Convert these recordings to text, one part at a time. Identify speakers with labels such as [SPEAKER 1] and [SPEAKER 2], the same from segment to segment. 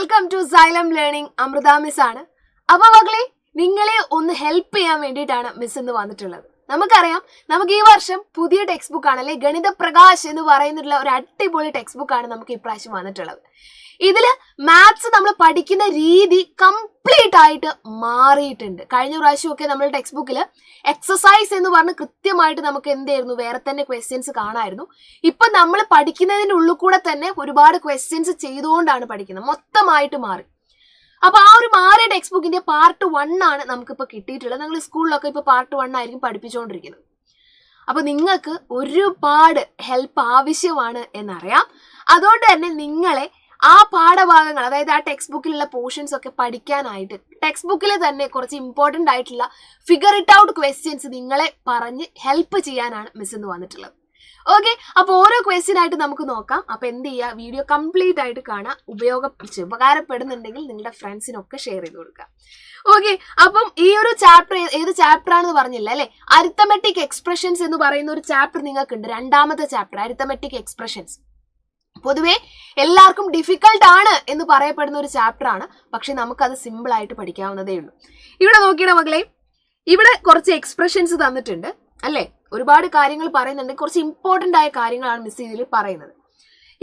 [SPEAKER 1] Welcome to Xylem learning. Amrutha miss ആണ്. അപ്പൊ മക്കളെ, നിങ്ങളെ ഒന്ന് ഹെൽപ്പ് ചെയ്യാൻ വേണ്ടിയിട്ടാണ് മിസ് ഇന്ന് വന്നിട്ടുള്ളത്. നമുക്കറിയാം, നമുക്ക് ഈ വർഷം പുതിയ ടെക്സ്റ്റ് ബുക്ക് ആണ്, അല്ലെ ഗണിത പ്രകാശ് എന്ന് പറയുന്നിട്ടുള്ള ഒരു അടിപൊളി ടെക്സ്റ്റ് ബുക്ക് ആണ് നമുക്ക് ഇപ്രാവശ്യം വന്നിട്ടുള്ളത്. ഇതില് മാത്സ് നമ്മൾ പഠിക്കുന്ന രീതി കംപ്ലീറ്റ് ആയിട്ട് മാറിയിട്ടുണ്ട്. കഴിഞ്ഞ പ്രാവശ്യമൊക്കെ നമ്മൾ ടെക്സ്റ്റ് ബുക്കിൽ എക്സസൈസ് എന്ന് പറഞ്ഞ് കൃത്യമായിട്ട് നമുക്ക് എന്തായിരുന്നു വേറെ തന്നെ ക്വസ്റ്റ്യൻസ് കാണായിരുന്നു. ഇപ്പൊ നമ്മൾ പഠിക്കുന്നതിൻ്റെ ഉള്ളിൽ കൂടെ തന്നെ ഒരുപാട് ക്വസ്റ്റ്യൻസ് ചെയ്തുകൊണ്ടാണ് പഠിക്കുന്നത്. മൊത്തമായിട്ട് മാറി. അപ്പൊ ആ ഒരു മാറിയ ടെക്സ്റ്റ് ബുക്കിന്റെ പാർട്ട് 1 ആണ് നമുക്കിപ്പോൾ കിട്ടിയിട്ടുള്ളത്. നിങ്ങൾ സ്കൂളിലൊക്കെ ഇപ്പൊ പാർട്ട് 1 ആയിരിക്കും പഠിപ്പിച്ചുകൊണ്ടിരിക്കുന്നത്. അപ്പൊ നിങ്ങൾക്ക് ഒരുപാട് ഹെൽപ്പ് ആവശ്യമാണ് എന്നറിയാം. അതുകൊണ്ട് തന്നെ നിങ്ങളെ ആ പാഠഭാഗങ്ങൾ, അതായത് ആ ടെക്സ്റ്റ് ബുക്കിലുള്ള പോർഷൻസ് ഒക്കെ പഠിക്കാനായിട്ട് ടെക്സ്റ്റ് ബുക്കിൽ തന്നെ കുറച്ച് ഇമ്പോർട്ടൻ്റ് ആയിട്ടുള്ള ഫിഗർ ഇറ്റ് ഔട്ട് ക്വസ്റ്റ്യൻസ് നിങ്ങളെ പറഞ്ഞ് ഹെൽപ്പ് ചെയ്യാനാണ് മിസ് ഇന്ന് വന്നിട്ടുള്ളത്. ഓക്കെ, അപ്പോൾ ഓരോ ക്വസ്റ്റ്യൻ ആയിട്ട് നമുക്ക് നോക്കാം. അപ്പോൾ എന്ത് ചെയ്യുക, വീഡിയോ കംപ്ലീറ്റ് ആയിട്ട് കാണാം. ഉപകാരപ്പെടുന്നുണ്ടെങ്കിൽ നിങ്ങളുടെ ഫ്രണ്ട്സിനൊക്കെ ഷെയർ ചെയ്ത് കൊടുക്കുക. ഓക്കെ, അപ്പം ഈ ഒരു ചാപ്റ്റർ ഏത് ചാപ്റ്റർ ആണെന്ന് പറഞ്ഞില്ല അല്ലെ? അരിത്തമെറ്റിക് എക്സ്പ്രഷൻസ് എന്ന് പറയുന്ന ഒരു ചാപ്റ്റർ നിങ്ങൾക്കുണ്ട്. രണ്ടാമത്തെ ചാപ്റ്റർ അരിത്തമെറ്റിക് എക്സ്പ്രഷൻസ്. പൊതുവെ എല്ലാവർക്കും ഡിഫിക്കൽട്ട് ആണ് എന്ന് പറയപ്പെടുന്ന ഒരു ചാപ്റ്റർ ആണ്. പക്ഷെ നമുക്കത് സിമ്പിൾ ആയിട്ട് പഠിക്കാവുന്നതേ ഉള്ളൂ. ഇവിടെ നോക്കിയുടെ മക്കളെ, ഇവിടെ കുറച്ച് എക്സ്പ്രഷൻസ് തന്നിട്ടുണ്ട് അല്ലേ? ഒരുപാട് കാര്യങ്ങൾ പറയുന്നുണ്ട്. കുറച്ച് ഇമ്പോർട്ടൻ്റ് ആയ കാര്യങ്ങളാണ് മിസ് ഇതിൽ പറയുന്നത്.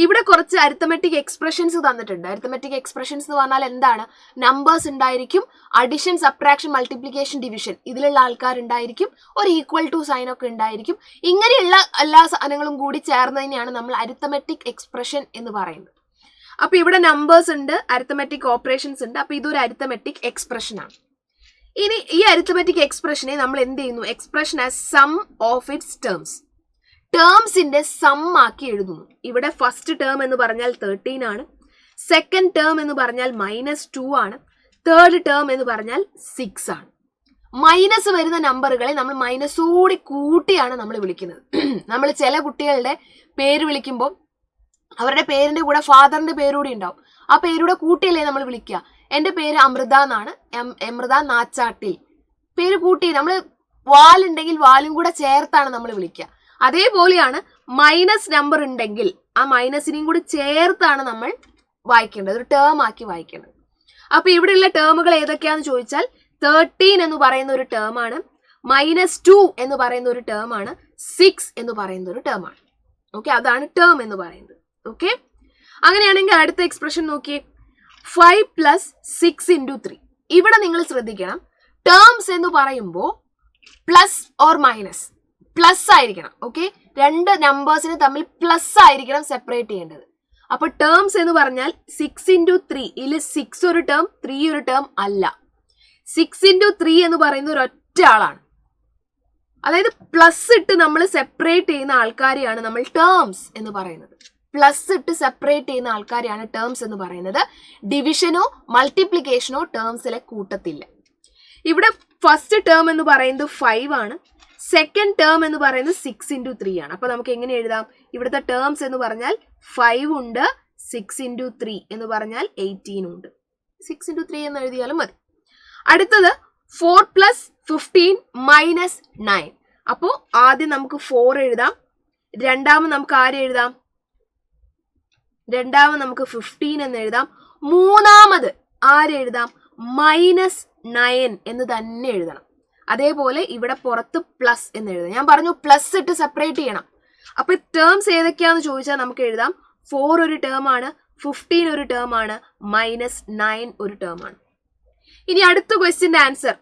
[SPEAKER 1] ഇവിടെ കുറച്ച് അരിത്തമെറ്റിക് എക്സ്പ്രഷൻസ് തന്നിട്ടുണ്ട്. അരിത്തമെറ്റിക് എക്സ്പ്രഷൻസ് എന്ന് പറഞ്ഞാൽ എന്താണ്? നമ്പേഴ്സ് ഉണ്ടായിരിക്കും, അഡിഷൻ, സബ്ട്രാക്ഷൻ, മൾട്ടിപ്ലിക്കേഷൻ, ഡിവിഷൻ ഇതിലുള്ള ആൾക്കാരുണ്ടായിരിക്കും, ഒരു ഈക്വൽ ടു സൈൻ ഒക്കെ ഉണ്ടായിരിക്കും. ഇങ്ങനെയുള്ള എല്ലാ സാധനങ്ങളും കൂടി ചേർന്നതിനെയാണ് നമ്മൾ അരിത്തമെറ്റിക് എക്സ്പ്രഷൻ എന്ന് പറയുന്നത്. അപ്പൊ ഇവിടെ നമ്പേഴ്സ് ഉണ്ട്, അരിത്തമെറ്റിക് ഓപ്പറേഷൻസ് ഉണ്ട്. അപ്പൊ ഇതൊരു അരിത്തമെറ്റിക് എക്സ്പ്രഷൻ ആണ്. ഇനി ഈ അരിത്തമെറ്റിക് എക്സ്പ്രഷനെ നമ്മൾ എന്ത് ചെയ്യുന്നു? Expression as sum of its ടേംസിന്റെ സം ആക്കി എഴുതുന്നു. ഇവിടെ ഫസ്റ്റ് ടേം എന്ന് പറഞ്ഞാൽ 13 ആണ്, സെക്കൻഡ് ടേം എന്ന് പറഞ്ഞാൽ -2 ആണ്, തേർഡ് ടേം എന്ന് പറഞ്ഞാൽ 6 ആണ്. മൈനസ് വരുന്ന നമ്പറുകളെ നമ്മൾ മൈനസോടെ കൂട്ടിയാണ് നമ്മൾ വിളിക്കുന്നത്. നമ്മൾ ചില കുട്ടികളുടെ പേര് വിളിക്കുമ്പോൾ അവരുടെ പേരിന്റെ കൂടെ ഫാദറിന്റെ പേരുകൂടി ഉണ്ടാവും. ആ പേരൂടെ കൂട്ടിയല്ലേ നമ്മൾ വിളിക്കുക. എൻ്റെ പേര് അമൃത എന്നാണ്, അമൃത നാച്ചാട്ടിൽ. പേര് കൂട്ടി നമ്മൾ വാലുണ്ടെങ്കിൽ വാലും കൂടെ ചേർത്താണ് നമ്മൾ വിളിക്കുക. അതേപോലെയാണ് മൈനസ് നമ്പർ ഉണ്ടെങ്കിൽ ആ മൈനസിനെയും കൂടി ചേർത്താണ് നമ്മൾ വായിക്കേണ്ടത്, ഒരു ടേം ആക്കി വായിക്കേണ്ടത്. അപ്പൊ ഇവിടെയുള്ള ടേമുകൾ ഏതൊക്കെയാന്ന് ചോദിച്ചാൽ 13 എന്ന് പറയുന്ന ഒരു ടേമാണ്, -2 എന്ന് പറയുന്ന ഒരു ടേമാണ്, 6 എന്ന് പറയുന്ന ഒരു ടേമാണ്. ഓക്കെ, അതാണ് ടേം എന്ന് പറയുന്നത്. ഓക്കെ, അങ്ങനെയാണെങ്കിൽ അടുത്ത എക്സ്പ്രഷൻ നോക്കിയേ, 5 + 6 × 3. ഇവിടെ നിങ്ങൾ ശ്രദ്ധിക്കണം, ടേംസ് എന്ന് പറയുമ്പോൾ പ്ലസ് ഓർ മൈനസ്, പ്ലസ് ആയിരിക്കണം. ഓക്കെ, രണ്ട് നമ്പേഴ്സിന് തമ്മിൽ പ്ലസ് ആയിരിക്കണം സെപ്പറേറ്റ് ചെയ്യേണ്ടത്. അപ്പൊ ടേംസ് എന്ന് പറഞ്ഞാൽ 6 × 3 ഇതിൽ 6 ഒരു ടേം, 3 ഒരു ടേം അല്ല. 6 × 3 എന്ന് പറയുന്ന ഒരു ഒറ്റ ആളാണ്. അതായത് പ്ലസ് ഇട്ട് നമ്മൾ സെപ്പറേറ്റ് ചെയ്യുന്ന ആൾക്കാരെയാണ് നമ്മൾ ടേംസ് എന്ന് പറയുന്നത്. പ്ലസ് ഇട്ട് സെപ്പറേറ്റ് ചെയ്യുന്ന ആൾക്കാരെയാണ് ടേംസ് എന്ന് പറയുന്നത്. ഡിവിഷനോ മൾട്ടിപ്ലിക്കേഷനോ ടേംസിലെ കൂട്ടത്തില്ല. ഇവിടെ ഫസ്റ്റ് ടേം എന്ന് പറയുന്നത് 5 ആണ്, സെക്കൻഡ് ടേം എന്ന് പറയുന്നത് 6 × 3 ആണ്. അപ്പൊ നമുക്ക് എങ്ങനെ എഴുതാം? ഇവിടുത്തെ ടേംസ് എന്ന് പറഞ്ഞാൽ 5 ഉണ്ട്, 6 × 3 എന്ന് പറഞ്ഞാൽ 18 ഉണ്ട്. 6 × 3 എന്ന് എഴുതിയാലും മതി. അടുത്തത് 4 + 15 - 9. അപ്പോൾ ആദ്യം നമുക്ക് 4 എഴുതാം, രണ്ടാമത് നമുക്ക് ആരെ എഴുതാം? രണ്ടാമത് നമുക്ക് 15 എന്ന് എഴുതാം, മൂന്നാമത് ആരെഴുതാം? -9 എന്ന് തന്നെ എഴുതണം. അതേപോലെ ഇവിടെ പുറത്ത് പ്ലസ് എന്ന് എഴുതാം. ഞാൻ പറഞ്ഞു പ്ലസ് ഇട്ട് സെപ്പറേറ്റ് ചെയ്യണം. അപ്പൊ ടേംസ് ഏതൊക്കെയാന്ന് ചോദിച്ചാൽ നമുക്ക് എഴുതാം, 4 ഒരു ടേം ആണ്, 15 ഒരു ടേം ആണ്, -9 ഒരു ടേം ആണ്. ഇനി അടുത്ത ക്വസ്റ്റ്യന്റെ ആൻസർ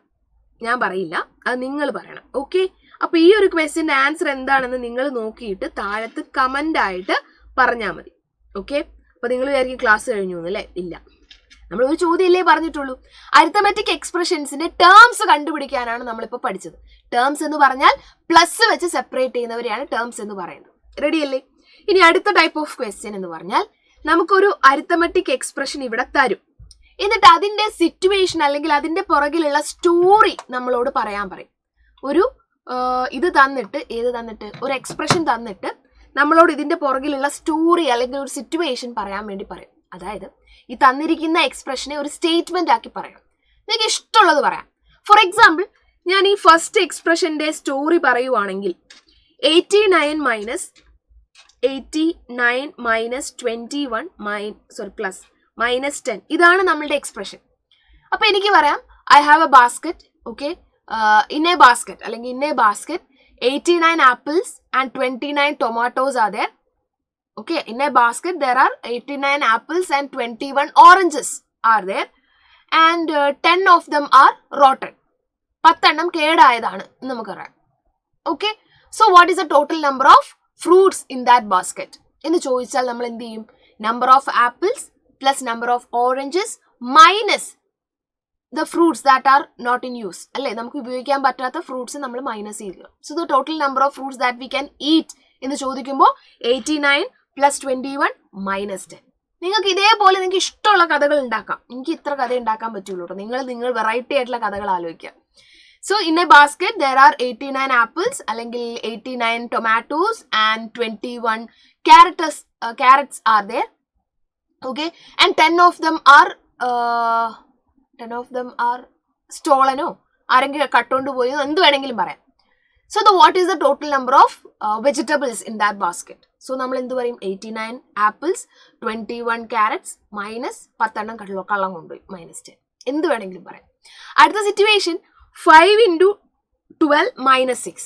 [SPEAKER 1] ഞാൻ പറയില്ല, അത് നിങ്ങൾ പറയണം. ഓക്കെ, അപ്പൊ ഈ ഒരു ക്വസ്റ്റ്യന്റെ ആൻസർ എന്താണെന്ന് നിങ്ങൾ നോക്കിയിട്ട് താഴത്ത് കമന്റ് ആയിട്ട് പറഞ്ഞാൽ മതി. ഓക്കെ, അപ്പൊ നിങ്ങൾ വിചാരിക്കും ക്ലാസ് കഴിഞ്ഞു അല്ലേ? ഇല്ല, നമ്മൾ ഒരു ചോദ്യമല്ലേ പറഞ്ഞിട്ടുള്ളൂ. അരിത്തമെറ്റിക് എക്സ്പ്രഷൻസിന്റെ ടേംസ് കണ്ടുപിടിക്കാനാണ് നമ്മളിപ്പോൾ പഠിച്ചത്. ടേംസ് എന്ന് പറഞ്ഞാൽ പ്ലസ് വെച്ച് സെപ്പറേറ്റ് ചെയ്യുന്നവരെയാണ് ടേംസ് എന്ന് പറയുന്നത്. റെഡി അല്ലേ? ഇനി അടുത്ത ടൈപ്പ് ഓഫ് ക്വസ്റ്റ്യൻ എന്ന് പറഞ്ഞാൽ നമുക്കൊരു അരിത്തമെറ്റിക് എക്സ്പ്രഷൻ ഇവിടെ തരും, എന്നിട്ട് അതിന്റെ സിറ്റുവേഷൻ അല്ലെങ്കിൽ അതിന്റെ പുറകിലുള്ള സ്റ്റോറി നമ്മളോട് പറയാൻ പറയും. ഒരു ഇത് തന്നിട്ട്, ഒരു എക്സ്പ്രഷൻ തന്നിട്ട് നമ്മളോട് ഇതിന്റെ പുറകിലുള്ള സ്റ്റോറി അല്ലെങ്കിൽ ഒരു സിറ്റുവേഷൻ പറയാൻ വേണ്ടി പറയും. അതായത് ഈ തന്നിരിക്കുന്ന എക്സ്പ്രഷനെ ഒരു സ്റ്റേറ്റ്മെന്റ് ആക്കി പറയണം. നിങ്ങൾക്ക് ഇഷ്ടമുള്ളത് പറയാം. ഫോർ എക്സാമ്പിൾ, ഞാൻ ഈ ഫസ്റ്റ് എക്സ്പ്രഷന്റെ സ്റ്റോറി പറയുവാണെങ്കിൽ 89 - 21 പ്ലസ് -10. ഇതാണ് നമ്മളുടെ എക്സ്പ്രഷൻ. അപ്പൊ എനിക്ക് പറയാം I have a basket. Okay, in a basket അല്ലെങ്കിൽ in a basket 89 apples and 29 tomatoes are there. Okay, in a basket there are 89 apples and 21 oranges are there, and 10 of them are rotten. 10 എണ്ണം കേടായതാണ് എന്ന് നമുക്കറിയാം. Okay, so what is the total number of fruits in that basket എന്ന് ചോദിച്ചാൽ നമ്മൾ എന്ത് ചെയ്യും? Number of apples plus number of oranges minus the fruits that are not in use. അല്ലേ, നമുക്ക് ഉപയോഗിക്കാൻ പറ്റാത്ത ഫ്രൂട്ട്സ് നമ്മൾ മൈനസ് ചെയ്യുക. So the total number of fruits that we can eat എന്ന് ചോദിക്കുമ്പോൾ 89 + 21 - 10. നിങ്ങൾക്ക് ഇതേപോലെ നിങ്ങൾക്ക് ഇഷ്ടമുള്ള കഥകൾ ഉണ്ടാക്കാം. എനിക്ക് ഇത്ര കഥ ഉണ്ടാക്കാൻ പറ്റുള്ളൂ കേട്ടോ. നിങ്ങൾ വെറൈറ്റി ആയിട്ടുള്ള കഥകൾ ആലോചിക്കുക. So in a basket there are 89 apples അല്ലെങ്കിൽ 89 tomatoes and 21 carrots are there. Okay, and 10 of them are stolen. ആരെങ്കിലും കട്ടുകൊണ്ട് പോയോ എന്ത് വേണമെങ്കിലും പറയാം. So what is the total number of vegetables in that basket? So നമ്മൾ എന്ത് പറയും? 89 apples, 21 carrots minus 10 എണ്ണം കള്ളം കൊണ്ടുപോയി -10. എന്ത് വേണമെങ്കിലും പറയാം. അടുത്ത സിറ്റുവേഷൻ 5 × 12 - 6.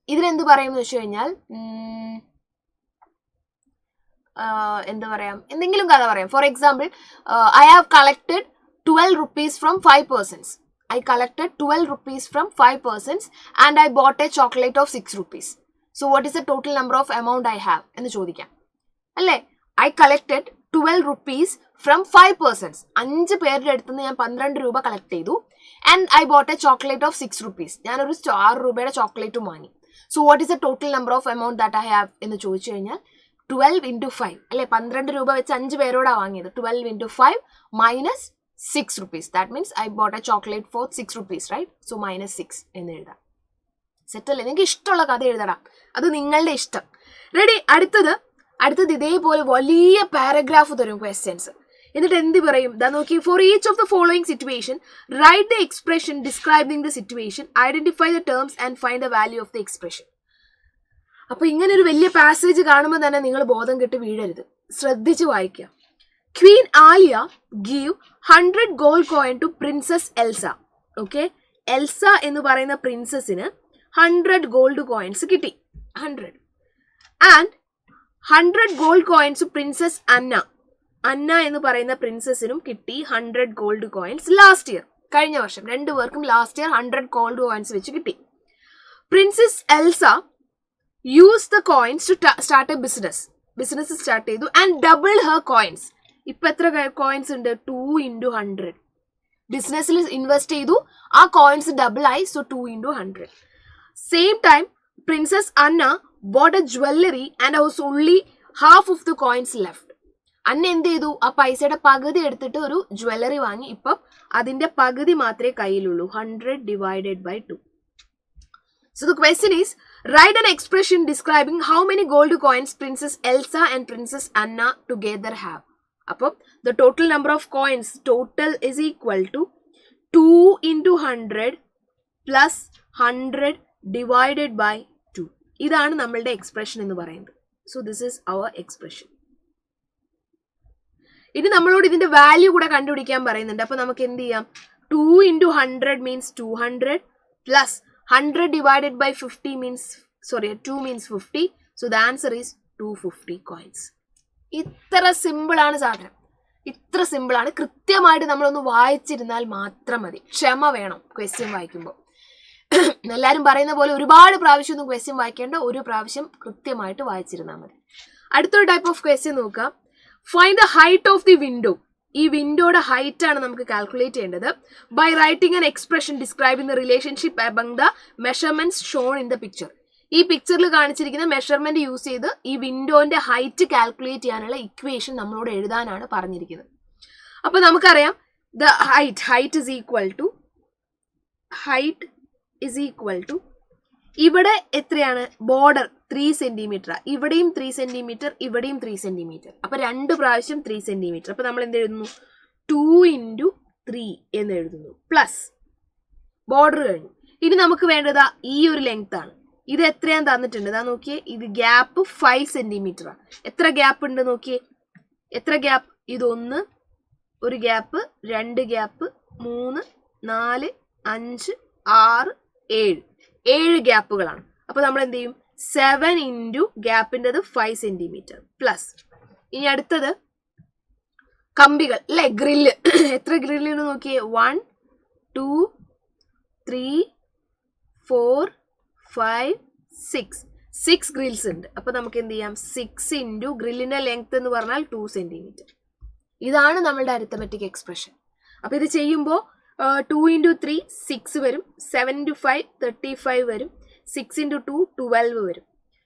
[SPEAKER 1] ഇതിനെന്ത് പറയും എന്ന് വെച്ച് കഴിഞ്ഞാൽ എന്ത് പറയാം? എന്തെങ്കിലും കഥ പറയാം. For example, I have collected 12 rupees from 5 persons. I collected 12 rupees from 5 persons and I bought a chocolate of 6 rupees. So what is the total number of amount I have? എന്ന് ചോദിക്കാം അല്ലേ. I collected 12 rupees from 5 persons. 5 പേരുടെ അടുത്ത് നിന്ന് ഞാൻ 12 രൂപ collect ചെയ്തു. And I bought a chocolate of 6 rupees. ഞാനൊരു 6 രൂപയുടെ ചോക്ലേറ്റും വാങ്ങി. So what is the total number of amount that I have എന്ന് ചോദിച്ചു കഴിഞ്ഞാൽ 12 × 5 അല്ലേ. 12 രൂപ വെച്ച് 5 പേരോടാണ് വാങ്ങിയത്. 12 × 5 - 6 rupees. That means I bought a chocolate for 6 rupees, right? So -6 എന്ന് എഴുതാം. സെറ്റ് അല്ലേ? നിങ്ങൾക്ക് ഇഷ്ടമുള്ള കഥ എഴുതണം, അത് നിങ്ങളുടെ ഇഷ്ടം. റെഡി? അടുത്തത് ഇതേപോലെ വലിയ പാരഗ്രാഫ് തരും ക്വസ്റ്റ്യൻസ്. എന്നിട്ട് എന്ത് പറയും? ദാ നോക്കി, for each of the following situation write the expression describing the situation, identify the terms and find the value of the expression. അപ്പൊ ഇങ്ങനെ ഒരു വലിയ പാസേജ് കാണുമ്പോൾ തന്നെ നിങ്ങൾ ബോധം കെട്ട് വീഴരുത്, ശ്രദ്ധിച്ച് വായിക്കുക. Queen Alia gave 100 gold coin to Princess Elsa. Okay, Elsa എന്ന് പറയുന്ന പ്രിൻസസിന് 100 gold coins കിട്ടി. 100 and 100 gold coins to Princess Anna. Anna എന്ന് പറയുന്ന പ്രിൻസസിനും കിട്ടി 100 gold coins ലാസ്റ്റ് ഇയർ, കഴിഞ്ഞ വർഷം. രണ്ടുപേർക്കും ലാസ്റ്റ് ഇയർ 100 gold coins വെച്ച് കിട്ടി. Princess Elsa used the coins to start a business start ചെയ്തു and doubled her coins. ഇപ്പൊ എത്ര കോയിൻസ് ഉണ്ട്? 2 × 100. ബിസിനസ്സിൽ ഇൻവെസ്റ്റ് ചെയ്തു, ആ കോയിൻസ് ഡബിൾ ആയി. So 2 × 100. Same time princess Anna bought a jewellery and house only half of the coins left. Anna എന്ത് ചെയ്തു? ആ പൈസയുടെ പകുതി എടുത്തിട്ട് ഒരു ജ്വല്ലറി വാങ്ങി. ഇപ്പം അതിന്റെ പകുതി മാത്രമേ കയ്യിലുള്ളൂ. 100 / 2. So the question is, write an expression describing how many gold coins Princess Elsa and Princess Anna together have. അപ്പോൾ the total number of coins total is equal to 2 × 100 plus 100 divided by 2. ഇതാണ് നമ്മളുടെ expression എന്ന് പറയുന്നത്. So this is our expression. ഇനി നമ്മളോട് ഇതിന്റെ value കൂടെ കണ്ടുപിടിക്കാൻ പറയുന്നുണ്ട്. അപ്പൊ നമുക്ക് എന്ത് ചെയ്യാം? 2 × 100 means 200 plus 100 divided by 2 means 50. So the answer is 250 coins. ഇത്ര സിമ്പിളാണ് സാധനം, ഇത്ര സിമ്പിളാണ്. കൃത്യമായിട്ട് നമ്മളൊന്ന് വായിച്ചിരുന്നാൽ മാത്രം മതി. ക്ഷമ വേണം ക്വസ്റ്റ്യൻ വായിക്കുമ്പോൾ. എല്ലാവരും പറയുന്ന പോലെ ഒരുപാട് പ്രാവശ്യം ഒന്നും ക്വസ്റ്റ്യൻ വായിക്കേണ്ട, ഒരു പ്രാവശ്യം കൃത്യമായിട്ട് വായിച്ചിരുന്നാൽ മതി. അടുത്തൊരു ടൈപ്പ് ഓഫ് ക്വസ്റ്റ്യൻ നോക്കാം. Find the height of the window. ഈ വിൻഡോയുടെ ഹൈറ്റ് ആണ് നമുക്ക് കാൽക്കുലേറ്റ് ചെയ്യേണ്ടത്. By writing an expression describing the relationship among the measurements shown in the picture. ഈ പിക്ചറിൽ കാണിച്ചിരിക്കുന്ന മെഷർമെന്റ് യൂസ് ചെയ്ത് ഈ വിൻഡോന്റെ ഹൈറ്റ് കാൽക്കുലേറ്റ് ചെയ്യാനുള്ള ഇക്വേഷൻ നമ്മളോട് എഴുതാനാണ് പറഞ്ഞിരിക്കുന്നത്. അപ്പൊ നമുക്കറിയാം the height is equal to ഇവിടെ എത്രയാണ്? ബോർഡർ 3 സെന്റിമീറ്റർ, ഇവിടെയും 3 സെന്റിമീറ്റർ, ഇവിടെയും 3 സെന്റിമീറ്റർ. അപ്പൊ 2 പ്രാവശ്യം 3 സെന്റിമീറ്റർ. അപ്പൊ നമ്മൾ എന്ത് എഴുതുന്നു? 2 × 3 എന്ന് എഴുതുന്നു. പ്ലസ് ബോർഡർ കഴിഞ്ഞു. ഇനി നമുക്ക് വേണ്ടതാ ഈ ഒരു ലെങ്ത് ആണ്. ഇത് എത്രയാന്ന് തന്നിട്ടുണ്ട്, ഇതാ നോക്കിയേ. ഇത് ഗ്യാപ്പ് 5 സെന്റിമീറ്റർ ആണ്. എത്ര ഗ്യാപ്പ് ഉണ്ട് നോക്കിയേ, എത്ര ഗ്യാപ്പ്? ഇത് 1, ഒരു ഗ്യാപ്പ്, 2 ഗ്യാപ്പ്, 3, 4, 5, 6, 7 ഗ്യാപ്പുകളാണ്. അപ്പൊ നമ്മൾ എന്ത് ചെയ്യും? 7 ഇൻറ്റു ഗ്യാപ്പിൻ്റെത് 5 സെന്റിമീറ്റർ പ്ലസ്. ഇനി അടുത്തത് കമ്പികൾ അല്ലെ, ഗ്രില്ല്. എത്ര ഗ്രില്ലുണ്ട് നോക്കിയേ? 1, 2, 3, 4, 5, 6 ഗ്രിൽസ് ഉണ്ട്. അപ്പൊ നമുക്ക് എന്ത് ചെയ്യാം? 6 ഇൻറ്റു ഗ്രില്ലിന്റെ ലെങ്ത് എന്ന് പറഞ്ഞാൽ 2 സെന്റിമീറ്റർ. ഇതാണ് നമ്മളുടെ അരിത്തമെറ്റിക് എക്സ്പ്രഷൻ. അപ്പൊ ഇത് ചെയ്യുമ്പോൾ 2 ഇൻറ്റു 3 6 വരും, 7 ഇൻറ്റു 5 35 വരും, 6 ഇൻറ്റു 2 12 വരും.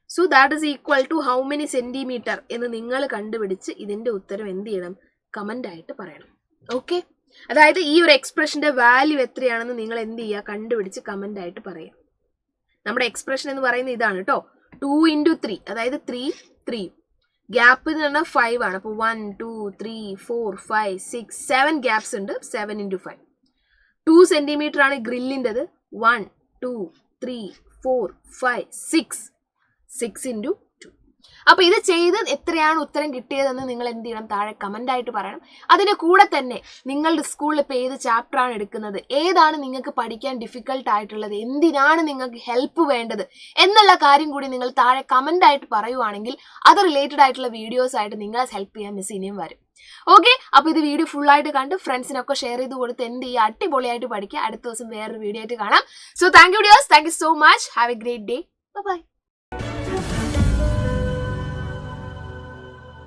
[SPEAKER 1] So that is equal to how many centimetre എന്ന് നിങ്ങൾ കണ്ടുപിടിച്ച് ഇതിന്റെ ഉത്തരം എന്ത് ചെയ്യണം? കമന്റ് ആയിട്ട് പറയണം. ഓക്കെ, അതായത് ഈ ഒരു എക്സ്പ്രഷന്റെ വാല്യൂ എത്രയാണെന്ന് നിങ്ങൾ എന്ത് ചെയ്യുക? കണ്ടുപിടിച്ച് കമന്റ് ആയിട്ട് പറയാം. നമ്മുടെ എക്സ്പ്രഷൻ എന്ന് പറയുന്നത് ഇതാണ് കേട്ടോ. 2 ഇൻറ്റു 3 അതായത് 3 ഗ്യാപ്പ് എന്ന് പറഞ്ഞാൽ 5 ആണ്. അപ്പോൾ 1, 2, 3, 4, 5, 6, 7 ഗ്യാപ്സ് ഉണ്ട്. 7 ഇൻറ്റു 5 2 സെന്റിമീറ്റർ ആണ് ഗ്രില്ലിൻ്റെത്. 1, 2, 3, 4, 5, 6 ഇൻറ്റു 2. അപ്പൊ ഇത് ചെയ്ത് എത്രയാണ് ഉത്തരം കിട്ടിയതെന്ന് നിങ്ങൾ എന്ത് ചെയ്യണം? താഴെ കമന്റ് ആയിട്ട് പറയണം. അതിന്റെ കൂടെ തന്നെ നിങ്ങളുടെ സ്കൂളിൽ ഇപ്പോൾ ഏത് ചാപ്റ്റർ ആണ് എടുക്കുന്നത്, ഏതാണ് നിങ്ങൾക്ക് പഠിക്കാൻ ഡിഫിക്കൽട്ട് ആയിട്ടുള്ളത്, എന്തിനാണ് നിങ്ങൾക്ക് ഹെൽപ്പ് വേണ്ടത് എന്നുള്ള കാര്യം കൂടി നിങ്ങൾ താഴെ കമന്റ് ആയിട്ട് പറയുവാണെങ്കിൽ അത് റിലേറ്റഡ് ആയിട്ടുള്ള വീഡിയോസ് ആയിട്ട് നിങ്ങളെ ഹെൽപ്പ് ചെയ്യാൻ മിസ് ഇനിയും വരും. ഓക്കെ, അപ്പൊ ഇത് വീഡിയോ ഫുൾ ആയിട്ട് കണ്ട് ഫ്രണ്ട്സിനൊക്കെ ഷെയർ ചെയ്ത് കൊടുത്ത് എന്ത് ചെയ്യുക? അടിപൊളിയായിട്ട് പഠിക്കുക. അടുത്ത ദിവസം വേറൊരു വീഡിയോ ആയിട്ട് കാണാം. So thank you dears, thank you so much. Have a great day. By.